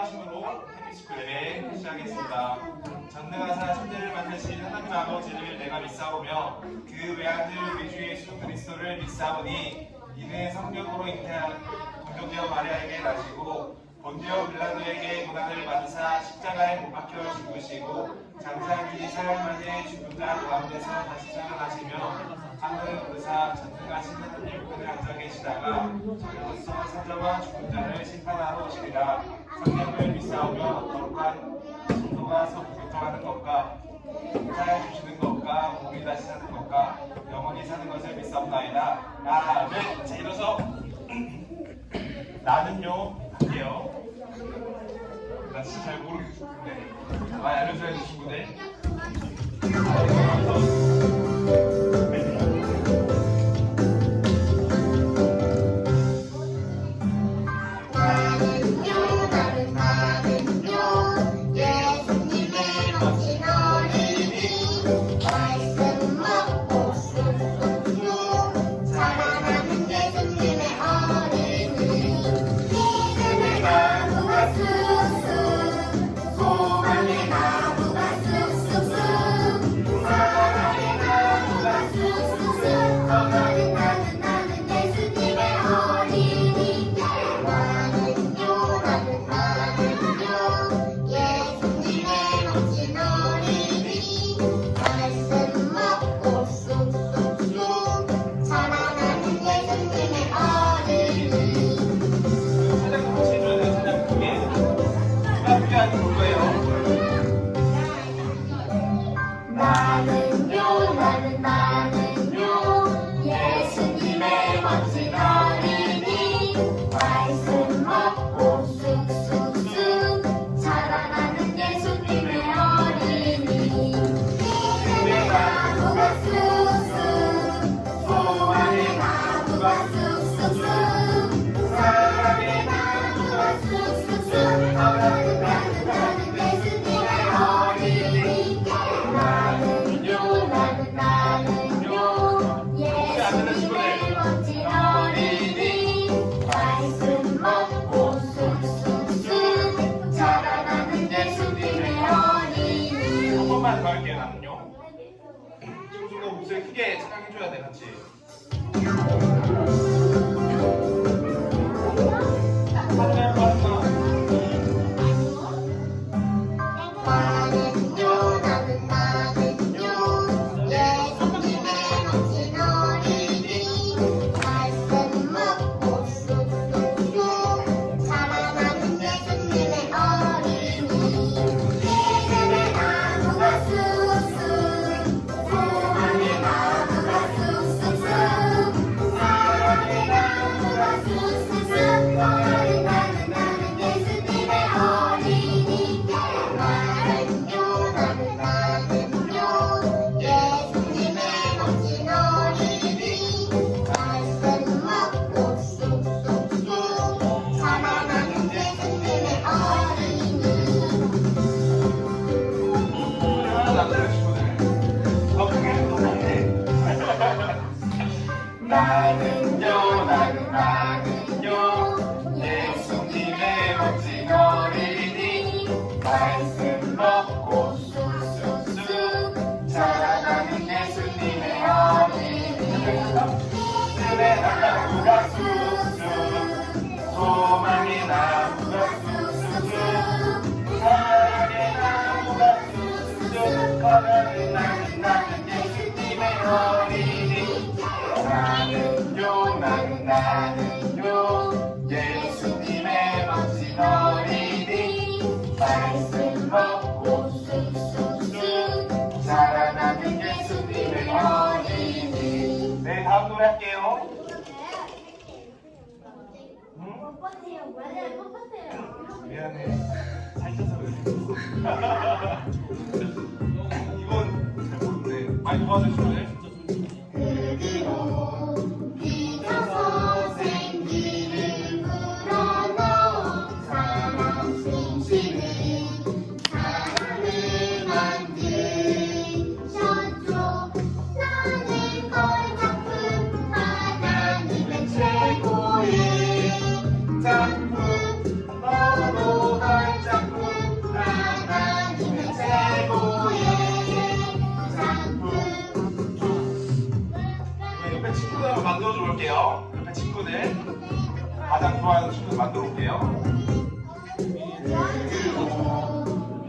찬송하심으로 해피스쿨의 시작하겠습니다. 전능하사 천지를 만드신 하나님 아버지를 내가 믿사오며 그 외아들 우리 주 예수 그리스도를 믿사오니 이는 성령으로 잉태한 동정녀 마리아에게 나시고 본디오 빌라도에게 고난을 받으사 십자가에 못 박혀 죽으시고 장사기 사흘 만에 죽은 자 가운데서 다시 살아나시며 하늘을 오르사 전능하신 하나님 우편에 앉아 계시다가 저희로서 사자와 죽은 자를 심판하러 오시리라. 성령을 믿사오며 거룩한 성도가 교통하는 것과 사해 주시는 것과 몸이 다시 사는 것과 영원히 사는 것을 믿사옵나이다. 아멘. 자, 일어서 나는요 할게요. 나 진짜 잘 모르겠는데 많이 알려줘야 돼 친구들. 더 할게요. 나는요. 친구가 목소리 크게 착각해줘야 돼 같이. 나는요 예수님의 멋진 어린이 말씀 먹고 쑥쑥쑥 자라나는 예수님의 어린이 내 나무가 쑥쑥 소망의 나무가 쑥쑥쑥 사랑의 나무가 쑥쑥쑥 걸어는 나는 예수님의 어린이 나는요 예수님의 멋진 어린이 말씀 먹고 쑥쑥쑥 자라나는 예수님의 어린이. 네, 다음 노래 할게요. 미안해, 살쪄서 그래. 이건 잘 모르는데 많이 도와주시면 작품 너도 할 있죠? 옆에 친구들 가장 좋아하는 친구들 만들어 볼게요.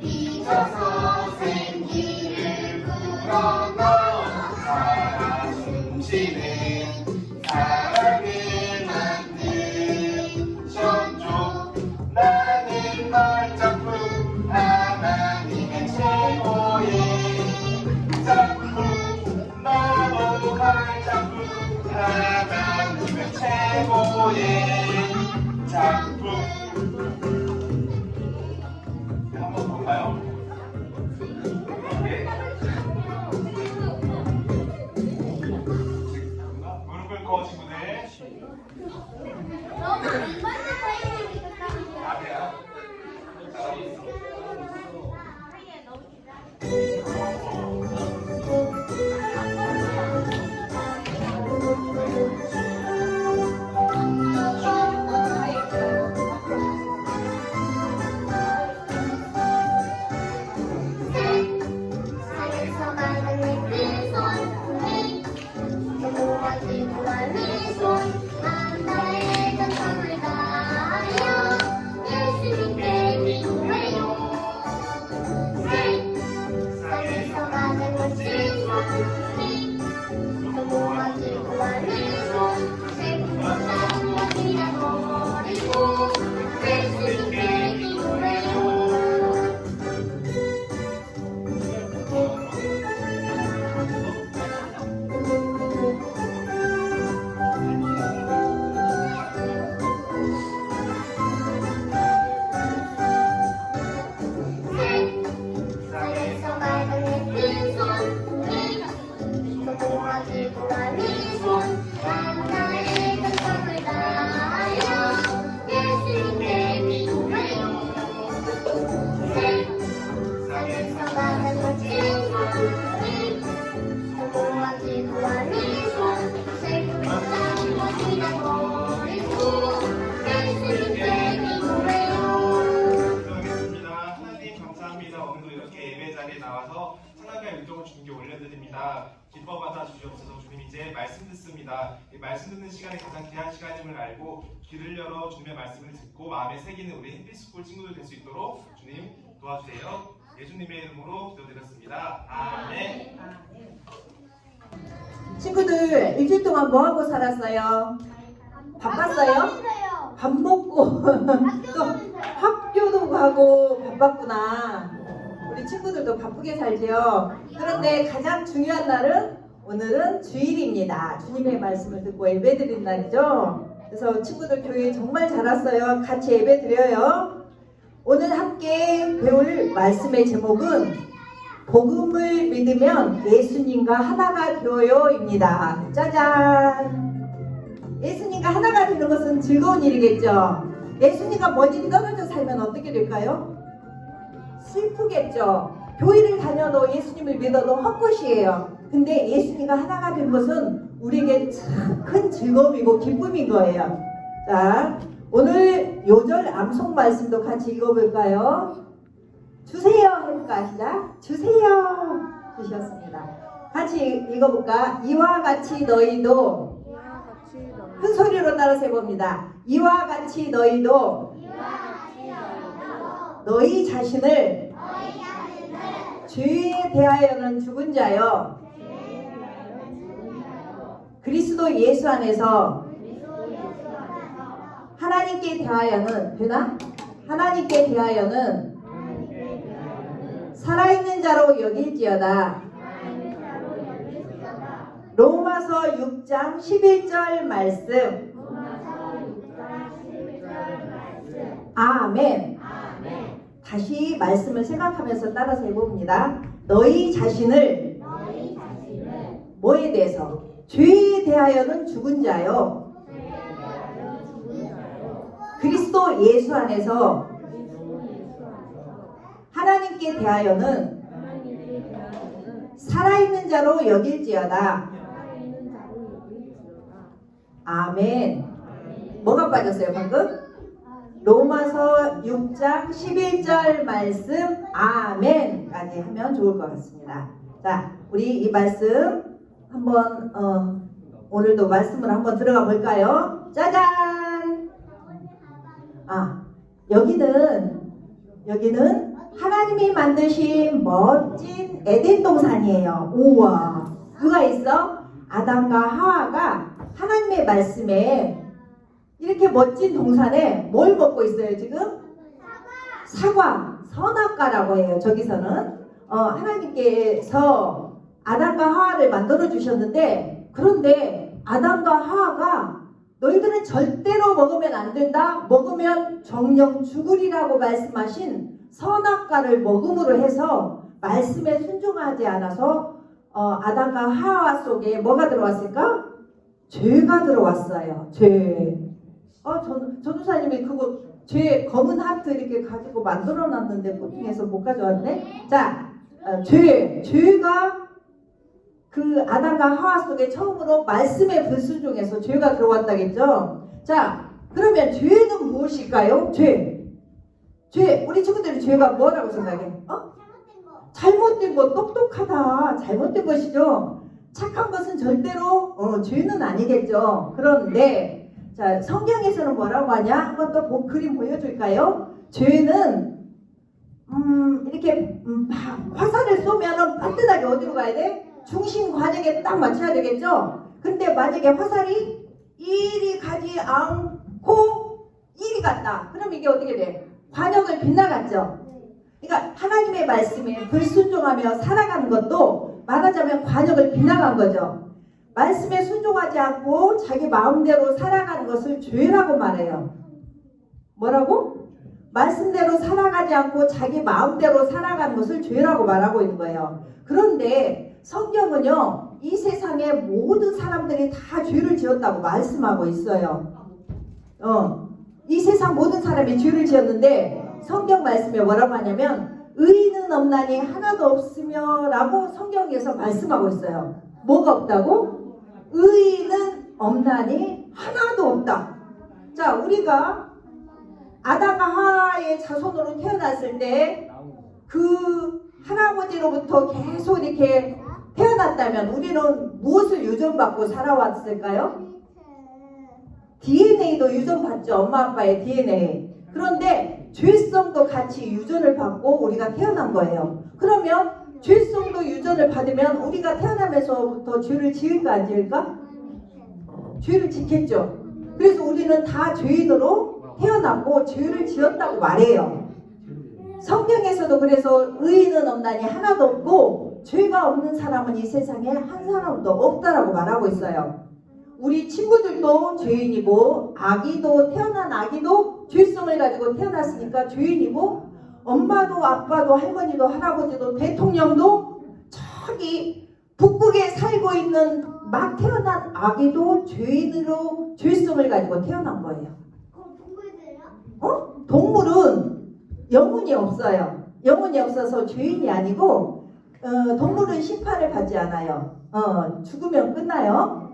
미쳐서 생기를 불어넣은 살아 숨쉬는 사랑을 만드셨죠. 나는 널 작품 하나님의 최고의 작품 너도 널 작품 하나님의 최고의 작품. 한번 볼까요? 네. 무릎을 꿇고 친구들. 아니야. 기뻐 받아 주시옵소서. 주님, 이제 말씀 듣습니다. 이 말씀 듣는 시간이 가장 귀한 시간임을 알고 귀를 열어 주님의 말씀을 듣고 마음에 새기는 우리 햇빛스쿨 친구들 될 수 있도록 주님 도와주세요. 예수님의 이름으로 기도드렸습니다. 아멘. 친구들 일주일 동안 뭐 하고 살았어요? 바빴어요? 밥 먹고 또 학교도 가고 바빴구나. 우리 친구들도 바쁘게 살지요. 그런데 가장 중요한 날은 오늘은 주일입니다. 주님의 말씀을 듣고 예배드린 날이죠. 그래서 친구들 교회 정말 잘 왔어요. 같이 예배드려요. 오늘 함께 배울 말씀의 제목은 복음을 믿으면 예수님과 하나가 되어요입니다. 짜잔! 예수님과 하나가 되는 것은 즐거운 일이겠죠. 예수님과 멀리 떨어져 살면 어떻게 될까요? 슬프겠죠. 교회를 다녀도 예수님을 믿어도 헛것이에요. 근데 예수님과 하나가 된 것은 우리에게 참 큰 즐거움이고 기쁨인 거예요. 자, 오늘 요절 암송 말씀도 같이 읽어볼까요? 주세요 해볼까? 시작. 주세요. 주셨습니다. 같이 읽어볼까? 이와 같이 너희도 큰 소리로 따라서 해봅니다. 이와 같이 너희도 너희 자신을 죄에 대하여는 죽은 자여 그리스도 예수 안에서 하나님께 대하여는 되나? 하나님께 대하여는 살아있는 자로 여길지어다. 로마서 6장 11절 말씀. 아멘. 다시 말씀을 생각하면서 따라서 해봅니다. 너희 자신을 뭐에 대해서? 죄에 대하여는 죽은 자요. 그리스도 예수 안에서 하나님께 대하여는 살아있는 자로 여길지어다. 아멘. 뭐가 빠졌어요 방금? 로마서 6장 11절 말씀 아멘까지 하면 좋을 것 같습니다. 자, 우리 이 말씀 한번 오늘도 말씀을 한번 들어가 볼까요? 짜잔! 여기는 하나님이 만드신 멋진 에덴 동산이에요. 우와! 누가 있어? 아담과 하와가 하나님의 말씀에 이렇게 멋진 동산에 뭘 먹고 있어요, 지금? 사과, 선악과라고 해요. 저기서는 하나님께서 아담과 하와를 만들어 주셨는데, 그런데 아담과 하와가 너희들은 절대로 먹으면 안 된다, 먹으면 정령 죽으리라고 말씀하신 선악과를 먹음으로 해서 말씀에 순종하지 않아서 아담과 하와 속에 뭐가 들어왔을까? 죄가 들어왔어요. 죄. 전도사님이 그거 죄 검은 하트 이렇게 가지고 만들어 놨는데 보팅해서 못 가져왔네. 자, 죄가 그 아담과 하와 속에 처음으로 말씀에 불순종해서 죄가 들어왔다겠죠. 자, 그러면 죄는 무엇일까요? 죄. 우리 친구들이 죄가 뭐라고 생각해? 잘못된 거, 똑똑하다. 잘못된 것이죠. 착한 것은 절대로 죄는 아니겠죠. 그런데 자, 성경에서는 뭐라고 하냐? 한번 또 그림 보여줄까요? 죄는 이렇게 화살을 쏘면은 빠듯하게 어디로 가야 돼? 중심 관역에 딱 맞춰야 되겠죠? 근데 만약에 화살이 이리 가지 않고 이리 갔다. 그럼 이게 어떻게 돼? 관역을 빗나갔죠? 그러니까 하나님의 말씀에 불순종하며 살아가는 것도 말하자면 관역을 빗나간 거죠. 말씀에 순종하지 않고 자기 마음대로 살아가는 것을 죄라고 말해요. 뭐라고? 말씀대로 살아가지 않고 자기 마음대로 살아가는 것을 죄라고 말하고 있는 거예요. 그런데 성경은요, 이 세상의 모든 사람들이 다 죄를 지었다고 말씀하고 있어요. 이 세상 모든 사람이 죄를 지었는데 성경 말씀에 뭐라고 하냐면 의인은 없나니 하나도 없으며 라고 성경에서 말씀하고 있어요. 뭐가 없다고? 의인은 없나니 하나도 없다. 자, 우리가 아담과 하와의 자손으로 태어났을 때 그 할아버지로부터 계속 이렇게 태어났다면 우리는 무엇을 유전받고 살아왔을까요? DNA도 유전받죠. 엄마 아빠의 DNA. 그런데 죄성도 같이 유전을 받고 우리가 태어난 거예요. 그러면 죄성도 유전을 받으면 우리가 태어나면서부터 죄를 지을까 안 지을까? 죄를 짓겠죠. 그래서 우리는 다 죄인으로 태어났고 죄를 지었다고 말해요. 성경에서도 그래서 의인은 없나니 하나도 없고 죄가 없는 사람은 이 세상에 한 사람도 없다라고 말하고 있어요. 우리 친구들도 죄인이고 태어난 아기도 죄성을 가지고 태어났으니까 죄인이고, 엄마도 아빠도 할머니도 할아버지도 대통령도 저기 북극에 살고 있는 막 태어난 아기도 죄인으로 죄성을 가지고 태어난 거예요. 동물은 영혼이 없어요. 영혼이 없어서 죄인이 아니고 동물은 심판을 받지 않아요. 죽으면 끝나요.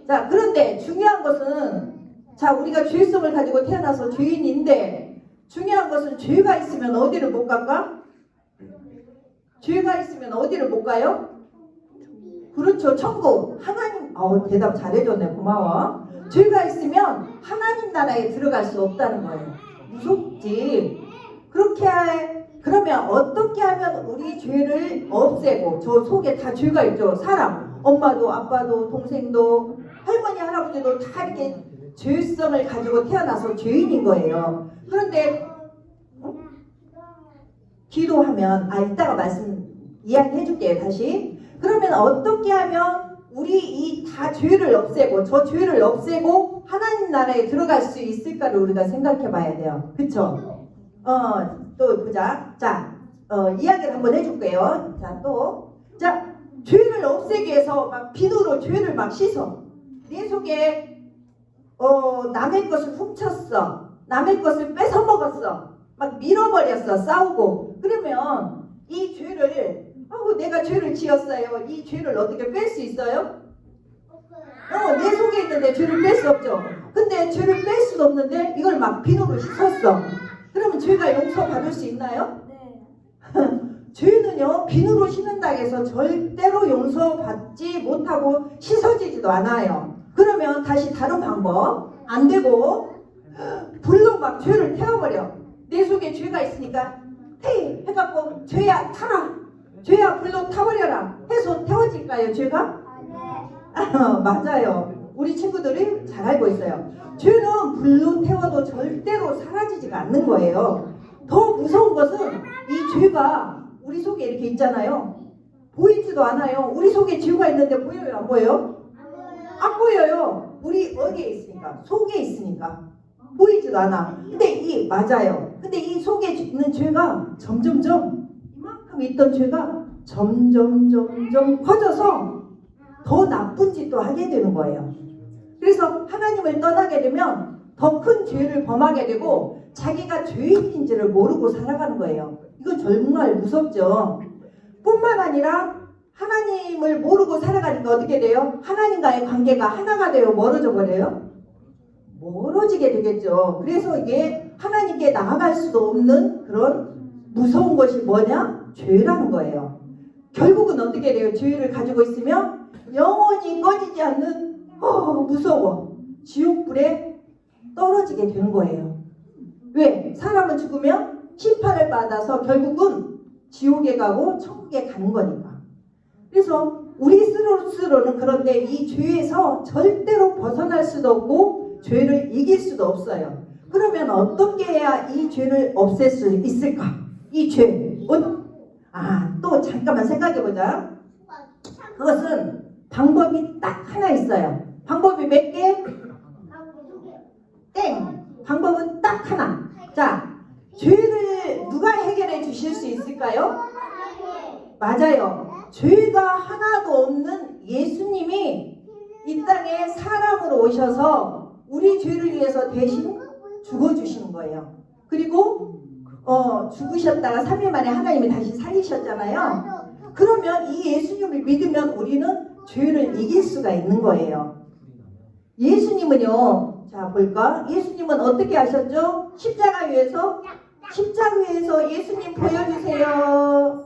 자, 그런데 중요한 것은, 자, 우리가 죄성을 가지고 태어나서 죄인인데 중요한 것은 죄가 있으면 어디를 못 갈까? 죄가 있으면 어디를 못 가요? 그렇죠. 천국. 하나님. 대답 잘해줬네. 고마워. 죄가 있으면 하나님 나라에 들어갈 수 없다는 거예요. 무섭지. 그러면 어떻게 하면 우리 죄를 없애고, 저 속에 다 죄가 있죠. 사람, 엄마도 아빠도 동생도 할머니 할아버지도 다 이렇게 죄성을 가지고 태어나서 죄인인 거예요. 그런데 기도하면, 이따가 이야기해 줄게요. 다시. 그러면 어떻게 하면 우리 이 다 죄를 없애고, 저 죄를 없애고 하나님 나라에 들어갈 수 있을까를 우리가 생각해 봐야 돼요. 그쵸? 또 보자. 자, 이야기를 한번 해줄게요. 자, 죄를 없애기 위해서 막 비누로 죄를 막 씻어. 내 속에 남의 것을 훔쳤어. 남의 것을 뺏어 먹었어. 막 밀어버렸어. 싸우고. 그러면 이 죄를, 내가 죄를 지었어요. 이 죄를 어떻게 뺄 수 있어요? 내 속에 있는데 죄를 뺄 수 없죠. 근데 죄를 뺄 수도 없는데 이걸 막 비누로 씻었어. 그러면 죄가 용서받을 수 있나요? 네. 죄는요, 비누로 씻는다 해서 절대로 용서받지 못하고 씻어지지도 않아요. 그러면 다시 다른 방법 안 되고 불로 막 죄를 태워버려. 내 속에 죄가 있으니까 태이 해갖고 죄야 타라, 죄야 불로 타버려라 해서 태워질까요 죄가? 맞아요. 우리 친구들이 잘 알고 있어요. 죄는 불로 태워도 절대로 사라지지가 않는 거예요. 더 무서운 것은 이 죄가 우리 속에 이렇게 있잖아요. 보이지도 않아요. 우리 속에 죄가 있는데 보여요 안 보여요? 안 보여요. 우리 어디에 있으니까? 속에 있으니까 보이지도 않아. 근데 맞아요. 근데 이 속에 있는 죄가 점점점 이만큼 있던 죄가 점점 커져서 더 나쁜 짓도 하게 되는 거예요. 그래서 하나님을 떠나게 되면 더 큰 죄를 범하게 되고 자기가 죄인인지를 모르고 살아가는 거예요. 이거 정말 무섭죠. 뿐만 아니라 하나님을 모르고 살아가니까 어떻게 돼요? 하나님과의 관계가 하나가 되어 멀어져 버려요. 멀어지게 되겠죠. 그래서 이게 하나님께 나아갈 수도 없는 그런 무서운 것이 뭐냐? 죄라는 거예요. 결국은 어떻게 돼요? 죄를 가지고 있으면 영원히 꺼지지 않는 무서워 지옥불에 떨어지게 되는 거예요. 왜? 사람은 죽으면 심판을 받아서 결국은 지옥에 가고 천국에 가는 거니까. 그래서 우리 스스로는 그런데 이 죄에서 절대로 벗어날 수도 없고 죄를 이길 수도 없어요. 그러면 어떻게 해야 이 죄를 없앨 수 있을까? 이 죄. 또 잠깐만 생각해보자. 그것은 방법이 딱 하나 있어요. 방법이 몇 개? 땡. 방법은 딱 하나. 자, 죄를 누가 해결해 주실 수 있을까요? 맞아요. 죄가 하나도 없는 예수님이 이 땅에 사람으로 오셔서 우리 죄를 위해서 대신 죽어주시는 거예요. 그리고 죽으셨다가 3일 만에 하나님이 다시 살리셨잖아요. 그러면 이 예수님을 믿으면 우리는 죄를 이길 수가 있는 거예요. 예수님은요, 자 볼까? 예수님은 어떻게 하셨죠? 십자가 위에서 예수님 보여주세요.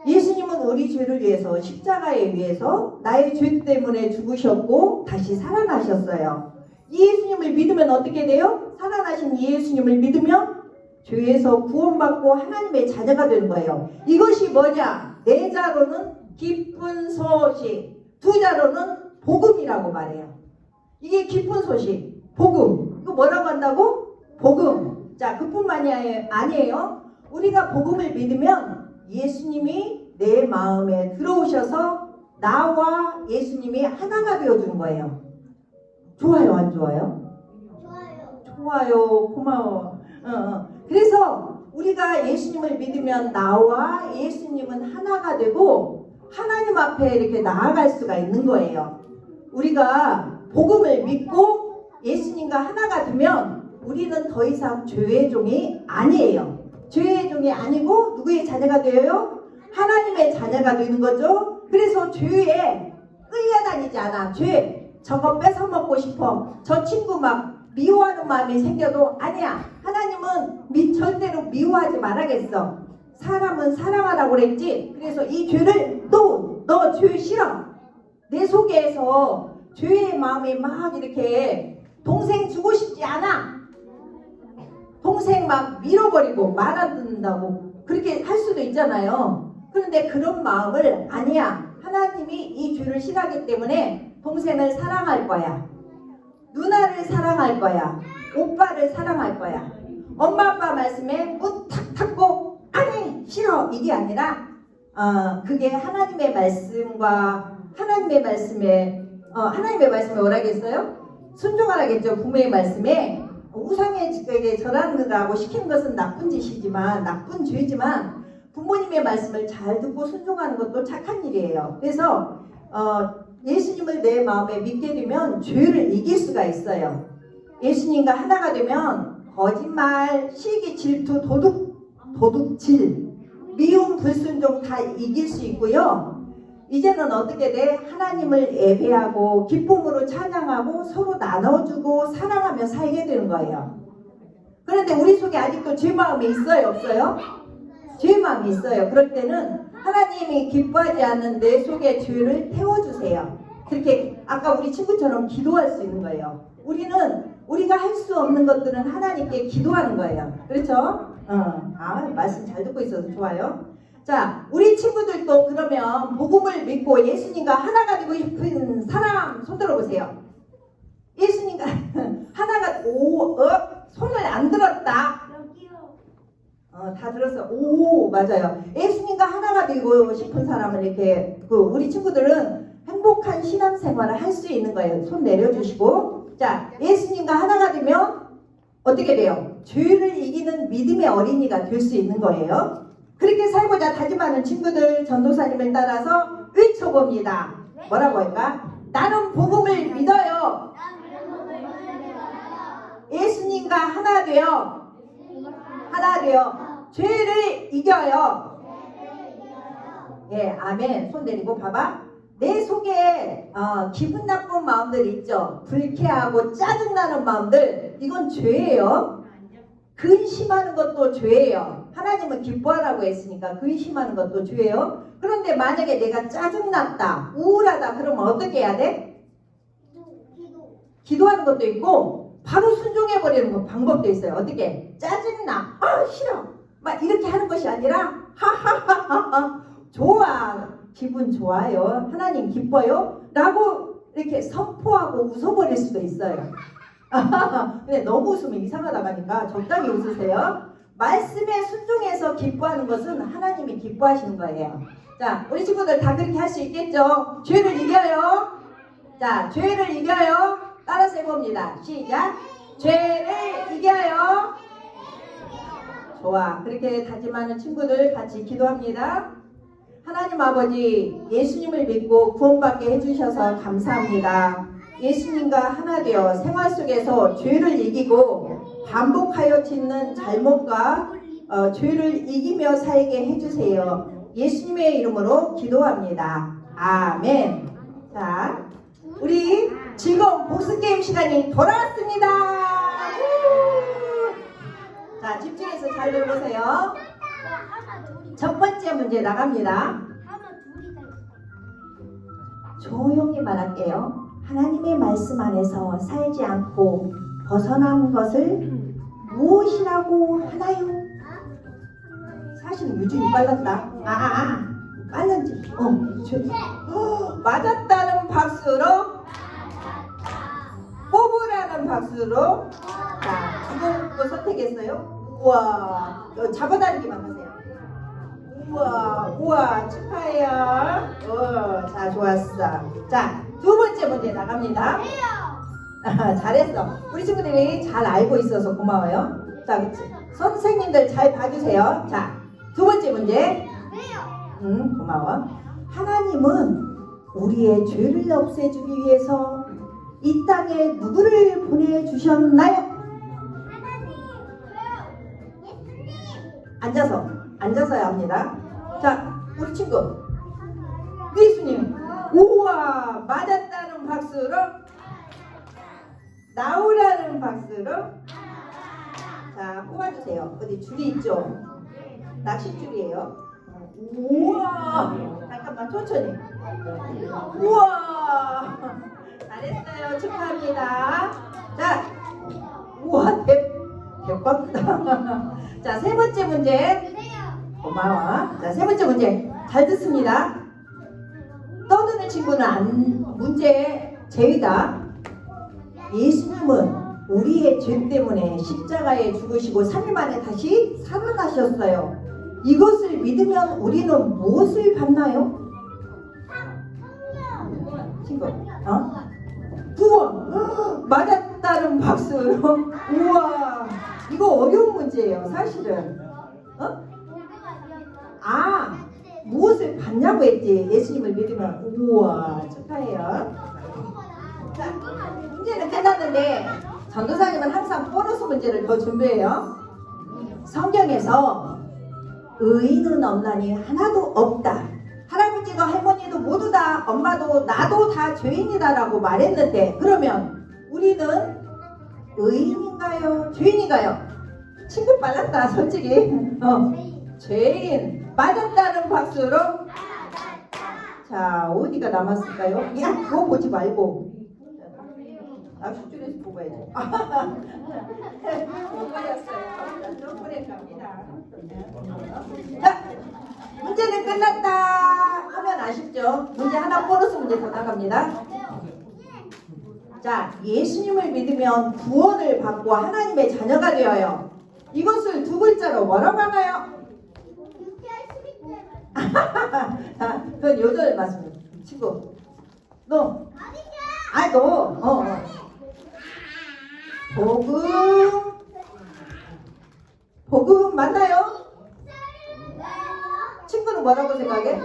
예수님은 우리 죄를 위해서 십자가에 위해서 나의 죄 때문에 죽으셨고 다시 살아나셨어요. 이 예수님을 믿으면 어떻게 돼요? 살아나신 이 예수님을 믿으면 죄에서 구원받고 하나님의 자녀가 되는 거예요. 이것이 뭐냐? 네 자로는 기쁜 소식, 두 자로는 복음이라고 말해요. 이게 기쁜 소식, 복음. 이거 뭐라고 한다고? 복음. 자, 그뿐만이 아니에요. 우리가 복음을 믿으면 예수님이 내 마음에 들어오셔서 나와 예수님이 하나가 되어주는 거예요. 좋아요, 안 좋아요? 좋아요, 고마워. 그래서 우리가 예수님을 믿으면 나와 예수님은 하나가 되고 하나님 앞에 이렇게 나아갈 수가 있는 거예요. 우리가 복음을 믿고 예수님과 하나가 되면 우리는 더 이상 죄의 종이 아니에요. 죄의 종이 아니고 누구의 자녀가 되어요? 하나님의 자녀가 되는 거죠. 그래서 죄에 끌려다니지 않아. 죄 저거 뺏어먹고 싶어, 저 친구 막 미워하는 마음이 생겨도 아니야. 하나님은 절대로 미워하지 말아겠어. 사람은 사랑하라고 그랬지. 그래서 이 죄를 너 죄 싫어. 내 속에서 죄의 마음이 막 이렇게 동생 주고 싶지 않아. 동생 막 밀어버리고 말 안 듣는다고 그렇게 할 수도 있잖아요. 그런데 그런 마음을 아니야. 하나님이 이 죄를 싫어하기 때문에 동생을 사랑할 거야. 누나를 사랑할 거야. 오빠를 사랑할 거야. 엄마 아빠 말씀에 문 탁 닫고 아니 싫어 이게 아니라 그게 하나님의 말씀과 하나님의 말씀에 뭐라겠어요? 순종하라겠죠. 부모의 말씀에 우상에게 절하느라고 시키는 것은 나쁜 짓이지만 나쁜 죄지만 부모님의 말씀을 잘 듣고 순종하는 것도 착한 일이에요. 그래서 예수님을 내 마음에 믿게 되면 죄를 이길 수가 있어요. 예수님과 하나가 되면 거짓말, 시기, 질투, 도둑질, 미움, 불순종 다 이길 수 있고요. 이제는 어떻게 돼? 하나님을 예배하고 기쁨으로 찬양하고 서로 나눠주고 사랑하며 살게 되는 거예요. 그런데 우리 속에 아직도 죄 마음이 있어요? 없어요? 죄 마음이 있어요. 그럴 때는 하나님이 기뻐하지 않는 내 속의 죄를 태워주세요. 그렇게 아까 우리 친구처럼 기도할 수 있는 거예요. 우리가 할 수 없는 것들은 하나님께 기도하는 거예요. 그렇죠? 말씀 잘 듣고 있어서 좋아요. 자, 우리 친구들도 그러면 복음을 믿고 예수님과 하나가 되고 싶은 사람 손 들어보세요. 예수님과 하나가 손을 안 들었다. 다 들었어. 맞아요. 예수님과 하나가 되고 싶은 사람은 이렇게 우리 친구들은 행복한 신앙생활을 할 수 있는 거예요. 손 내려주시고. 자, 예수님과 하나가 되면 어떻게 돼요? 죄를 이기는 믿음의 어린이가 될 수 있는 거예요. 그렇게 살고자 다짐하는 친구들 전도사님을 따라서 외쳐봅니다. 뭐라고 할까? 나는 복음을 믿어요. 예수님과 하나 되어 죄를 이겨요. 예, 아멘. 손 내리고 봐봐. 내 속에 기분 나쁜 마음들 있죠. 불쾌하고 짜증나는 마음들, 이건 죄예요. 근심하는 것도 죄예요. 하나님은 기뻐하라고 했으니까 근심하는 것도 죄예요. 그런데 만약에 내가 짜증났다, 우울하다 그러면 어떻게 해야 돼? 기도하는 것도 있고 바로 순종해버리는 방법도 있어요. 어떻게? 짜증나, 싫어, 막 이렇게 하는 것이 아니라 하하하하 좋아, 기분 좋아요, 하나님 기뻐요 라고 이렇게 선포하고 웃어버릴 수도 있어요. 근데 너무 웃으면 이상하다 가니까 적당히 웃으세요. 말씀에 순종해서 기뻐하는 것은 하나님이 기뻐하시는 거예요. 자, 우리 친구들 다 그렇게 할 수 있겠죠? 죄를 이겨요. 자, 죄를 이겨요. 따라서 해봅니다. 시작. 죄를 이겨요. 좋아. 그렇게 다짐하는 친구들 같이 기도합니다. 하나님 아버지, 예수님을 믿고 구원받게 해주셔서 감사합니다. 예수님과 하나 되어 생활 속에서 죄를 이기고 반복하여 짓는 잘못과 죄를 이기며 살게 해주세요. 예수님의 이름으로 기도합니다. 아멘. 자, 우리 즐거운 복습게임 시간이 돌아왔습니다. 자, 집중해서 잘 들어보세요. 첫 번째 문제 나갑니다. 조용히 말할게요. 하나님의 말씀 안에서 살지 않고 벗어난 것을 무엇이라고 하나요? 사실은 유준이 빨랐다. 빨랐지. 맞았다는 박수로, 뽑으라는 박수로. 자, 이거 선택했어요. 우와, 잡아다니기만 하세요. 우와, 축하해요. 자, 좋았어. 자, 두 번째 문제 나갑니다. 잘했어. 우리 친구들이 잘 알고 있어서 고마워요. 자, 그치? 선생님들 잘 봐주세요. 자, 두 번째 문제. 고마워. 하나님은 우리의 죄를 없애주기 위해서 이 땅에 누구를 보내주셨나요? 앉아서야 합니다. 자, 우리 친구 예수님. 우와, 맞았다는 박수로, 나오라는 박수로. 자, 뽑아주세요. 어디 줄이 있죠? 낚싯줄이에요. 우와, 잠깐만 천천히. 우와, 잘했어요. 축하합니다. 자, 우와, 대박이다. 자, 세 번째 문제. 고마워. 자, 세 번째 문제 잘 듣습니다. 떠드는 친구는 문제 제외다. 예수님은 우리의 죄 때문에 십자가에 죽으시고 3일 만에 다시 살아나셨어요. 이것을 믿으면 우리는 무엇을 받나요? 친구, 구원. 맞았다는 박수로. 우와, 이거 어려운 문제예요 사실은. 무엇을 받냐고 했지. 예수님을 믿으면. 우와, 축하해요. 자, 문제는 끝났는데 전도사님은 항상 보너스 문제를 더 준비해요. 성경에서 의인은 없나니 하나도 없다. 할아버지도 할머니도 모두 다, 엄마도 나도 다 죄인이다 라고 말했는데, 그러면 우리는 의인인가요? 죄인인가요? 친구 빨랐다 솔직히. 죄인. 맞았다는 박수로. 자, 어디가 남았을까요? 야, 그거 보지 말고. 낚싯줄에서 뽑아야지. 못 버렸어요. 자, 점프를 갑니다. 자, 문제는 끝났다 하면 아쉽죠? 문제 하나 보너스 문제 더 나갑니다. 자, 예수님을 믿으면 구원을 받고 하나님의 자녀가 되어요. 이것을 두 글자로 뭐라고 하나요? 자, 그건 요절 맞습니다. 친구, 너, 너, 복음 맞나요? 친구는 뭐라고 생각해?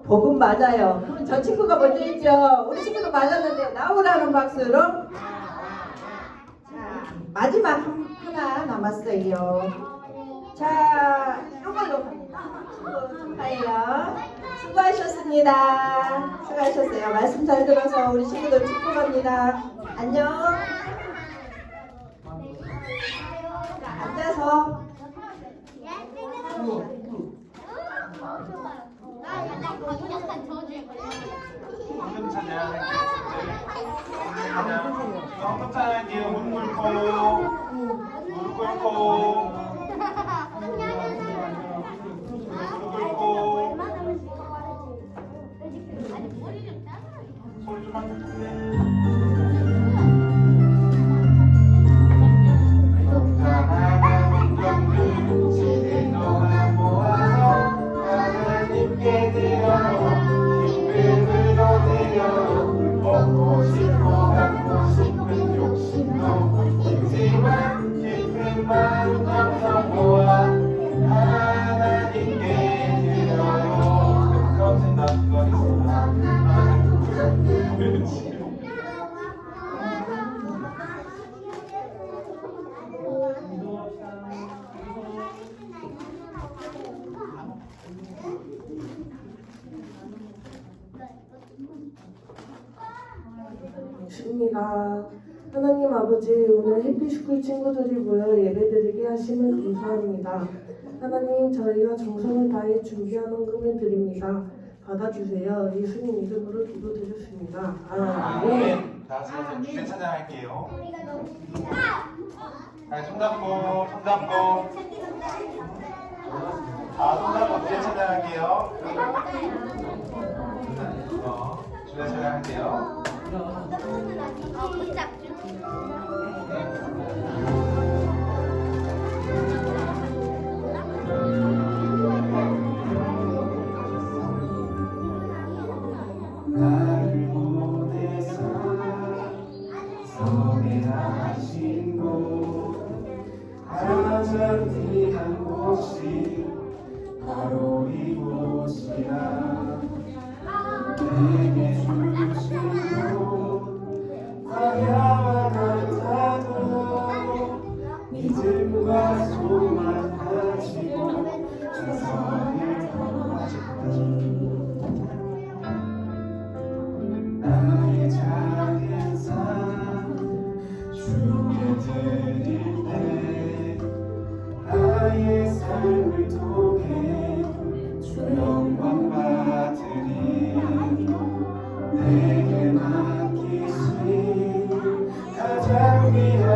복음 맞아요. 그럼 저 친구가 먼저 했죠. 우리 친구도 맞았는데 나오라는 박수로. 자, 마지막 하나 남았어요. 자, 이걸로 축하해요. 수고하셨습니다. 수고하셨어요. 말씀 잘 들어서 우리 친구들 축복합니다. 안녕. 자, 앉아서. 황금 찬양 황금 찬양할게요. 무릎 꿇고 무릎 꿇고 소리 좀 하면 하나님께 드려 기쁨으로 드려 먹고 싶고 갖고 싶은 욕심도 있지만 기쁜 마음 넘쳐 모아 하나님께 드려요. 그런 생각이 있습니다. 주입니다. 하나님 아버지, 오늘 해피스쿨 친구들이 모여 예배드리게 하심을 감사합니다. 하나님, 저희가 정성을 다해 준비한 금을 드립니다. 받아주세요. 예수님 이름으로 기도드렸습니다. 아멘. 다 같이 주제 찬양할게요. 손 잡고 손 잡고 손 잡고 주제 찬양할게요. 주제 찬양할게요. 나를 보내사 성행하신 곳 가장 귀한 곳이 바로 이곳이라 내게 주신 곳 광야와 같아도 믿음과 소망 가지고 최선을 다하셨다. 나의 작은 삶 주께 드릴 때 나의 삶을 통해 주 영광 받으리. 내게 맡기신 가장 위한